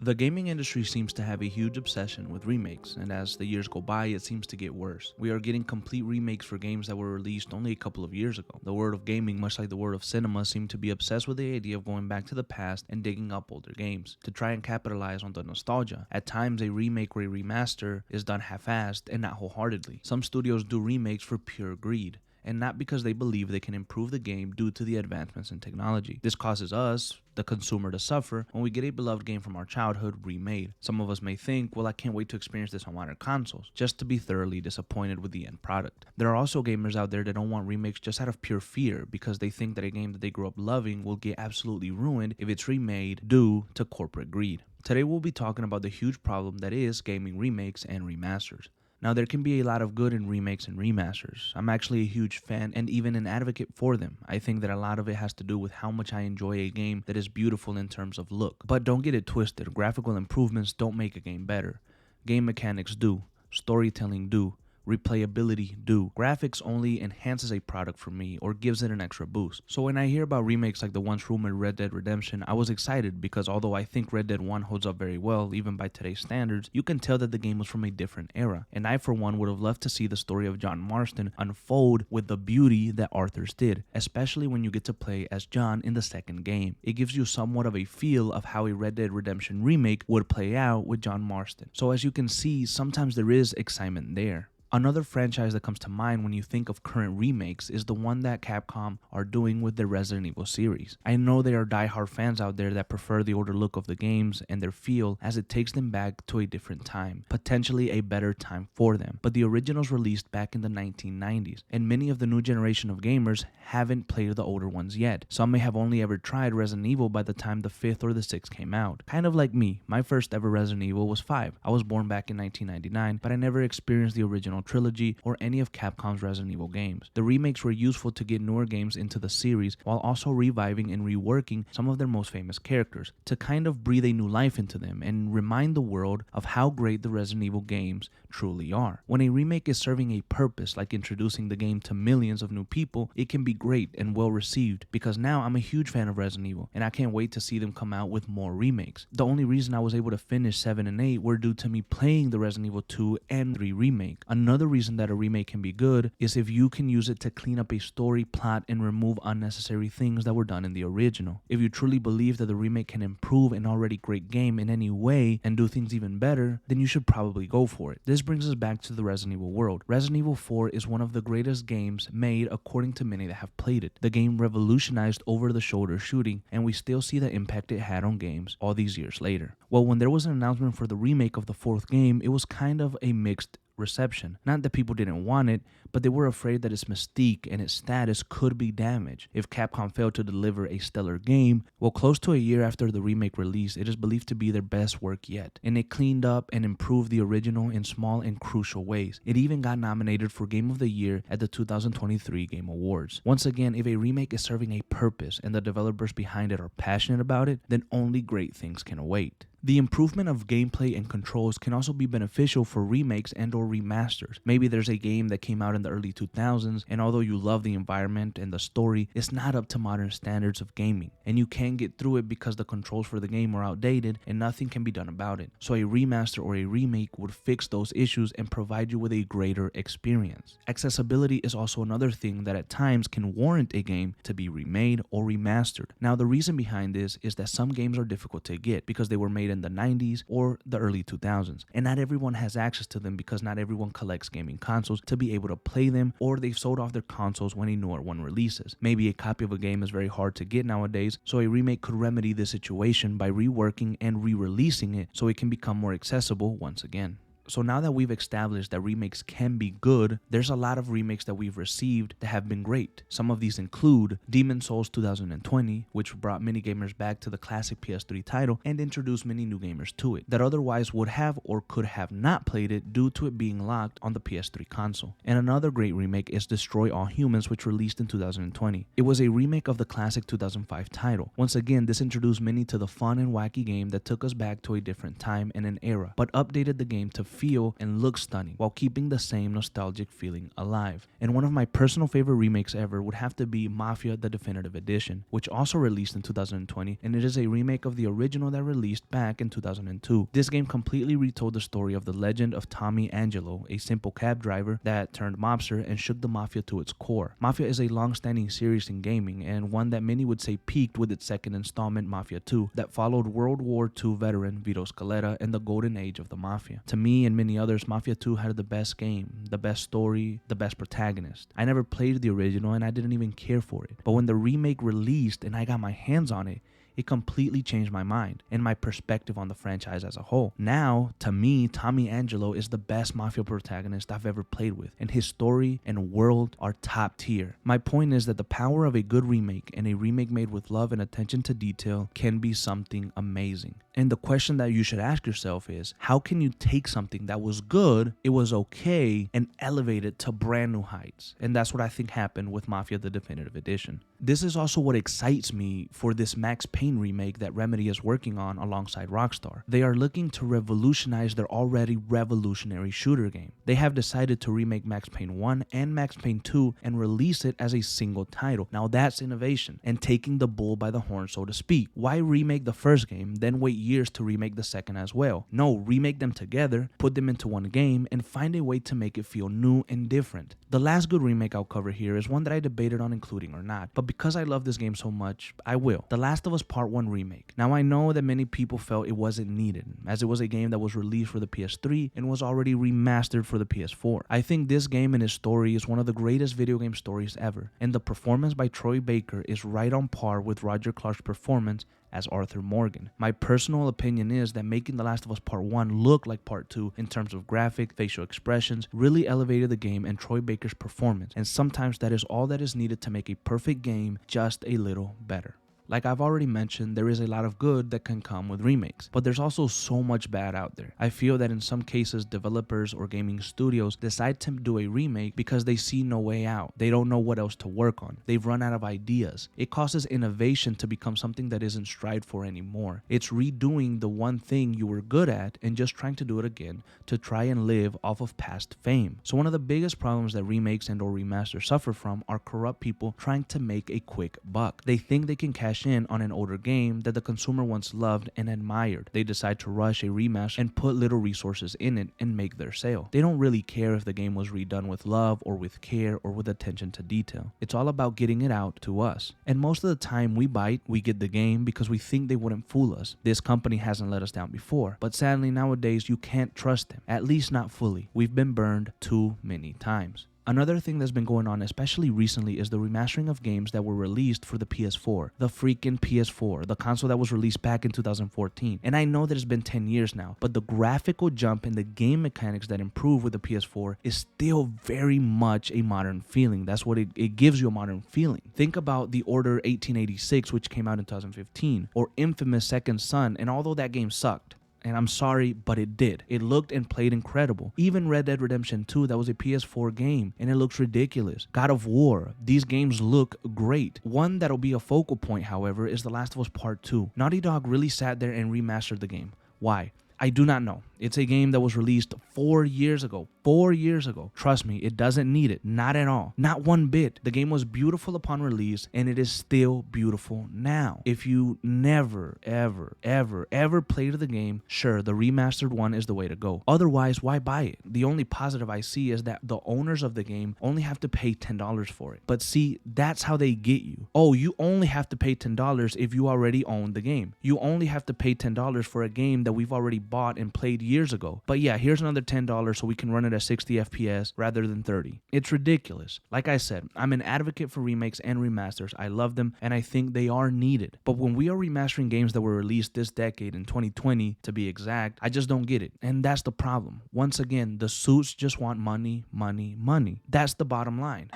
The gaming industry seems to have a huge obsession with remakes, and as the years go by, it seems to get worse. We are getting complete remakes for games that were released only a couple of years ago. The world of gaming, much like the world of cinema, seem to be obsessed with the idea of going back to the past and digging up older games to try and capitalize on the nostalgia. At times, a remake or a remaster is done half-assed and not wholeheartedly. Some studios do remakes for pure greed, and not because they believe they can improve the game due to the advancements in technology. This causes us, the consumer, to suffer when we get a beloved game from our childhood remade. Some of us may think, well, I can't wait to experience this on modern consoles, just to be thoroughly disappointed with the end product. There are also gamers out there that don't want remakes just out of pure fear, because they think that a game that they grew up loving will get absolutely ruined if it's remade due to corporate greed. Today we'll be talking about the huge problem that is gaming remakes and remasters. Now, there can be a lot of good in remakes and remasters. I'm actually a huge fan and even an advocate for them. I think that a lot of it has to do with how much I enjoy a game that is beautiful in terms of look. But don't get it twisted, graphical improvements don't make a game better. Game mechanics do, storytelling do, replayability do. Graphics only enhances a product for me or gives it an extra boost. So when I hear about remakes like the once rumored Red Dead Redemption, I was excited because although I think Red Dead 1 holds up very well, even by today's standards, you can tell that the game was from a different era. And I for one would have loved to see the story of John Marston unfold with the beauty that Arthur's did, especially when you get to play as John in the second game. It gives you somewhat of a feel of how a Red Dead Redemption remake would play out with John Marston. So as you can see, sometimes there is excitement there. Another franchise that comes to mind when you think of current remakes is the one that Capcom are doing with their Resident Evil series. I know there are diehard fans out there that prefer the older look of the games and their feel as it takes them back to a different time, potentially a better time for them. But the originals released back in the 1990s, and many of the new generation of gamers haven't played the older ones yet. Some may have only ever tried Resident Evil by the time the 5th or the 6th came out. Kind of like me, my first ever Resident Evil was 5. I was born back in 1999, but I never experienced the original trilogy or any of Capcom's Resident Evil games. The remakes were useful to get newer games into the series while also reviving and reworking some of their most famous characters to kind of breathe a new life into them and remind the world of how great the Resident Evil games truly are. When a remake is serving a purpose like introducing the game to millions of new people, it can be great and well received because now I'm a huge fan of Resident Evil and I can't wait to see them come out with more remakes. The only reason I was able to finish 7 and 8 were due to me playing the Resident Evil 2 and 3 remake. Another reason that a remake can be good is if you can use it to clean up a story, plot, and remove unnecessary things that were done in the original. If you truly believe that the remake can improve an already great game in any way and do things even better, then you should probably go for it. This brings us back to the Resident Evil world. Resident Evil 4 is one of the greatest games made according to many that have played it. The game revolutionized over-the-shoulder shooting, and we still see the impact it had on games all these years later. Well, when there was an announcement for the remake of the 4th game, it was kind of a mixed reception. Not that people didn't want it, but they were afraid that its mystique and its status could be damaged if Capcom failed to deliver a stellar game. Well, close to a year after the remake release, it is believed to be their best work yet, and it cleaned up and improved the original in small and crucial ways. It even got nominated for Game of the Year at the 2023 Game Awards. Once again, if a remake is serving a purpose and the developers behind it are passionate about it, then only great things can await. The improvement of gameplay and controls can also be beneficial for remakes and or remasters. Maybe there's a game that came out in the early 2000s, and although you love the environment and the story, it's not up to modern standards of gaming, and you can't get through it because the controls for the game are outdated and nothing can be done about it. So a remaster or a remake would fix those issues and provide you with a greater experience. Accessibility is also another thing that at times can warrant a game to be remade or remastered. Now, the reason behind this is that some games are difficult to get because they were made in the 90s or the early 2000s, and not everyone has access to them because not everyone collects gaming consoles to be able to play them, or they've sold off their consoles when a newer one releases. Maybe a copy of a game is very hard to get nowadays, so a remake could remedy this situation by reworking and re-releasing it so it can become more accessible once again. So now that we've established that remakes can be good, there's a lot of remakes that we've received that have been great. Some of these include Demon's Souls 2020, which brought many gamers back to the classic PS3 title and introduced many new gamers to it that otherwise would have or could have not played it due to it being locked on the PS3 console. And another great remake is Destroy All Humans, which released in 2020. It was a remake of the classic 2005 title. Once again, this introduced many to the fun and wacky game that took us back to a different time and an era, but updated the game to feel and look stunning while keeping the same nostalgic feeling alive. And one of my personal favorite remakes ever would have to be Mafia: The Definitive Edition, which also released in 2020, and it is a remake of the original that released back in 2002. This game completely retold the story of the legend of Tommy Angelo, a simple cab driver that turned mobster and shook the Mafia to its core. Mafia is a long-standing series in gaming, and one that many would say peaked with its second installment, Mafia 2, that followed World War II veteran Vito Scaletta and the golden age of the Mafia. To me and many others, Mafia 2 had the best game, the best story, the best protagonist. I never played the original and I didn't even care for it, but when the remake released and I got my hands on it, it completely changed my mind and my perspective on the franchise as a whole. Now, to me, Tommy Angelo is the best Mafia protagonist I've ever played with, and his story and world are top tier. My point is that the power of a good remake, and a remake made with love and attention to detail, can be something amazing. And the question that you should ask yourself is, how can you take something that was good, it was okay, and elevate it to brand new heights? And that's what I think happened with Mafia: The Definitive Edition. This is also what excites me for this Max Payne remake that Remedy is working on alongside Rockstar. They are looking to revolutionize their already revolutionary shooter game. They have decided to remake Max Payne 1 and Max Payne 2 and release it as a single title. Now that's innovation and taking the bull by the horn, so to speak. Why remake the first game, then wait years to remake the second as well? No, remake them together, put them into one game, and find a way to make it feel new and different. The last good remake I'll cover here is one that I debated on including or not, but because I love this game so much, I will. The Last of Us Part 1 remake. Now I know that many people felt it wasn't needed, as it was a game that was released for the PS3 and was already remastered for the PS4. I think this game and its story is one of the greatest video game stories ever, and the performance by Troy Baker is right on par with Roger Clark's performance as Arthur Morgan. My personal opinion is that making The Last of Us Part 1 look like Part 2 in terms of graphic, facial expressions really elevated the game and Troy Baker's performance, and sometimes that is all that is needed to make a perfect game just a little better. Like I've already mentioned, there is a lot of good that can come with remakes, but there's also so much bad out there. I feel that in some cases, developers or gaming studios decide to do a remake because they see no way out. They don't know what else to work on. They've run out of ideas. It causes innovation to become something that isn't strived for anymore. It's redoing the one thing you were good at and just trying to do it again to try and live off of past fame. So one of the biggest problems that remakes and or remasters suffer from are corrupt people trying to make a quick buck. They think they can cash in on an older game that the consumer once loved and admired. They decide to rush a remaster and put little resources in it and make their sale. They don't really care if the game was redone with love or with care or with attention to detail. It's all about getting it out to us. And most of the time we bite, we get the game because we think they wouldn't fool us. This company hasn't let us down before, but sadly nowadays you can't trust them, at least not fully. We've been burned too many times. Another thing that's been going on, especially recently, is the remastering of games that were released for the PS4. The freaking PS4, the console that was released back in 2014. And I know that it's been 10 years now, but the graphical jump and the game mechanics that improve with the PS4 is still very much a modern feeling. That's what it gives you, a modern feeling. Think about The Order 1886, which came out in 2015, or Infamous Second Son, and although that game sucked, and I'm sorry, but it did. It looked and played incredible. Even Red Dead Redemption 2, that was a PS4 game, and it looks ridiculous. God of War, these games look great. One that'll be a focal point, however, is The Last of Us Part 2. Naughty Dog really sat there and remastered the game. Why? I do not know. It's a game that was released 4 years ago. 4 years ago. Trust me, it doesn't need it. Not at all. Not one bit. The game was beautiful upon release, and it is still beautiful now. If you never, ever played the game, sure, the remastered one is the way to go. Otherwise, why buy it? The only positive I see is that the owners of the game only have to pay $10 for it. But see, that's how they get you. Oh, you only have to pay $10 if you already own the game. You only have to pay $10 for a game that we've already bought and played years ago. But yeah, here's another $10 so we can run it at 60 FPS rather than 30. It's ridiculous. Like I said, I'm an advocate for remakes and remasters. I love them and I think they are needed. But when we are remastering games that were released this decade, in 2020 to be exact, I just don't get it. And that's the problem. Once again, the suits just want money, money, money. That's the bottom line.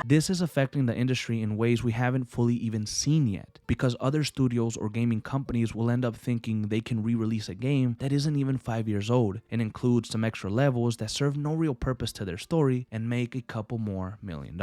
This is affecting the industry in ways we haven't fully even seen yet, because other studios or gaming companies will end up thinking they can re-release a game that isn't even 5 years old and includes some extra levels that serve no real purpose to their story and make a couple more $1 million.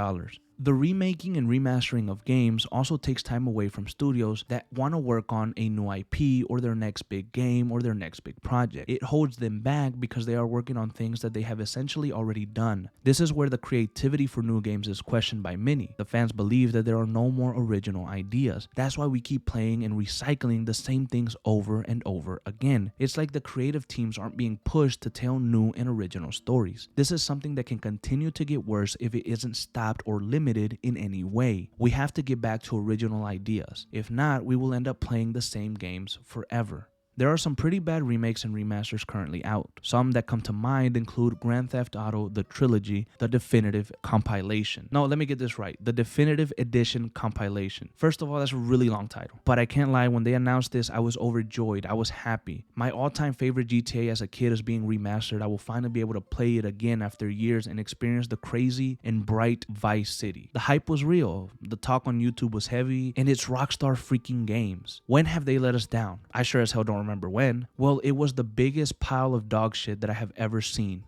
The remaking and remastering of games also takes time away from studios that want to work on a new IP or their next big game or their next big project. It holds them back because they are working on things that they have essentially already done. This is where the creativity for new games is questioned by many. The fans believe that there are no more original ideas. That's why we keep playing and recycling the same things over and over again. It's like the creative teams aren't being pushed to tell new and original stories. This is something that can continue to get worse if it isn't stopped or limited in any way. We have to get back to original ideas. If not, we will end up playing the same games forever. There are some pretty bad remakes and remasters currently out. Some that come to mind include Grand Theft Auto, the Trilogy, the Definitive Compilation. No, let me get this right. The Definitive Edition Compilation. First of all, that's a really long title. But I can't lie, when they announced this, I was overjoyed. I was happy. My all-time favorite GTA as a kid is being remastered. I will finally be able to play it again after years and experience the crazy and bright Vice City. The hype was real. The talk on YouTube was heavy, and it's Rockstar freaking games. When have they let us down? I sure as hell don't remember when. Well, it was the biggest pile of dog shit that I have ever seen.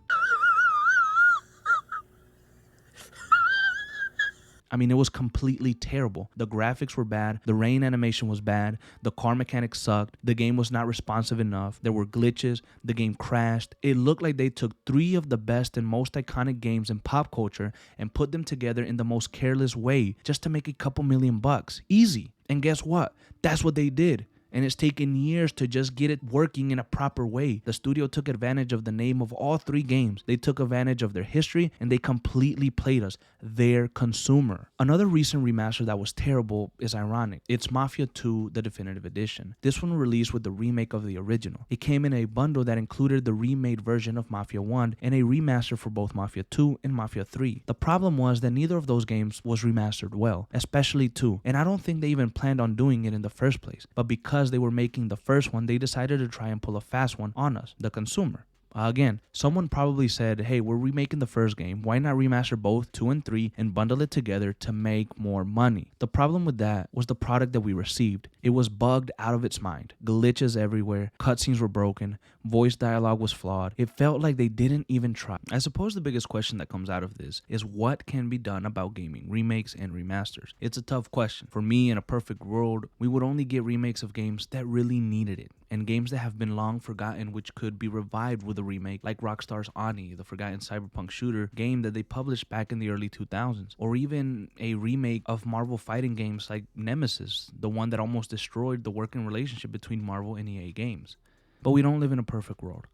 I mean, it was completely terrible. The graphics were bad, the rain animation was bad, the car mechanics sucked, the game was not responsive enough, there were glitches, the game crashed. It looked like they took 3 of the best and most iconic games in pop culture and put them together in the most careless way just to make a couple $1,000,000. Easy. And guess what? That's what they did. And it's taken years to just get it working in a proper way. The studio took advantage of the name of all 3 games. They took advantage of their history and they completely played us, their consumer. Another recent remaster that was terrible is ironic. It's Mafia 2, the Definitive Edition. This one released with the remake of the original. It came in a bundle that included the remade version of Mafia 1 and a remaster for both Mafia 2 and Mafia 3. The problem was that neither of those games was remastered well, especially 2. And I don't think they even planned on doing it in the first place. But because they were making the first one, they decided to try and pull a fast one on us, the consumer. Again, someone probably said, hey, we're remaking the first game. Why not remaster both 2 and 3 and bundle it together to make more money? The problem with that was the product that we received. It was bugged out of its mind. Glitches everywhere. Cutscenes were broken. Voice dialogue was flawed. It felt like they didn't even try. I suppose the biggest question that comes out of this is what can be done about gaming remakes and remasters? It's a tough question. For me, in a perfect world, we would only get remakes of games that really needed it, and games that have been long forgotten which could be revived with a remake, like Rockstar's Ani, the forgotten cyberpunk shooter game that they published back in the early 2000s, or even a remake of Marvel fighting games like Nemesis, the one that almost destroyed the working relationship between Marvel and EA games. But we don't live in a perfect world.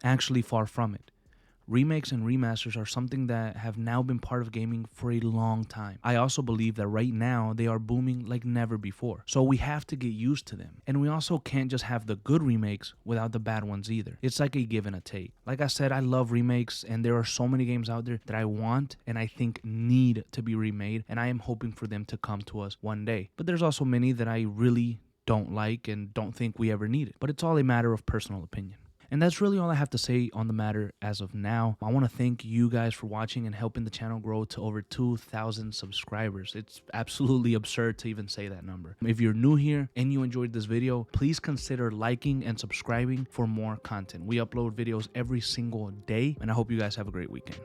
Actually, far from it. Remakes and remasters are something that have now been part of gaming for a long time. I also believe that right now they are booming like never before. So we have to get used to them. And we also can't just have the good remakes without the bad ones either. It's like a give and a take. Like I said, I love remakes, and there are so many games out there that I want and I think need to be remade, and I am hoping for them to come to us one day. But there's also many that I really don't like and don't think we ever need it. But it's all a matter of personal opinion. And that's really all I have to say on the matter as of now. I want to thank you guys for watching and helping the channel grow to over 2,000 subscribers. It's absolutely absurd to even say that number. If you're new here and you enjoyed this video, please consider liking and subscribing for more content. We upload videos every single day, and I hope you guys have a great weekend.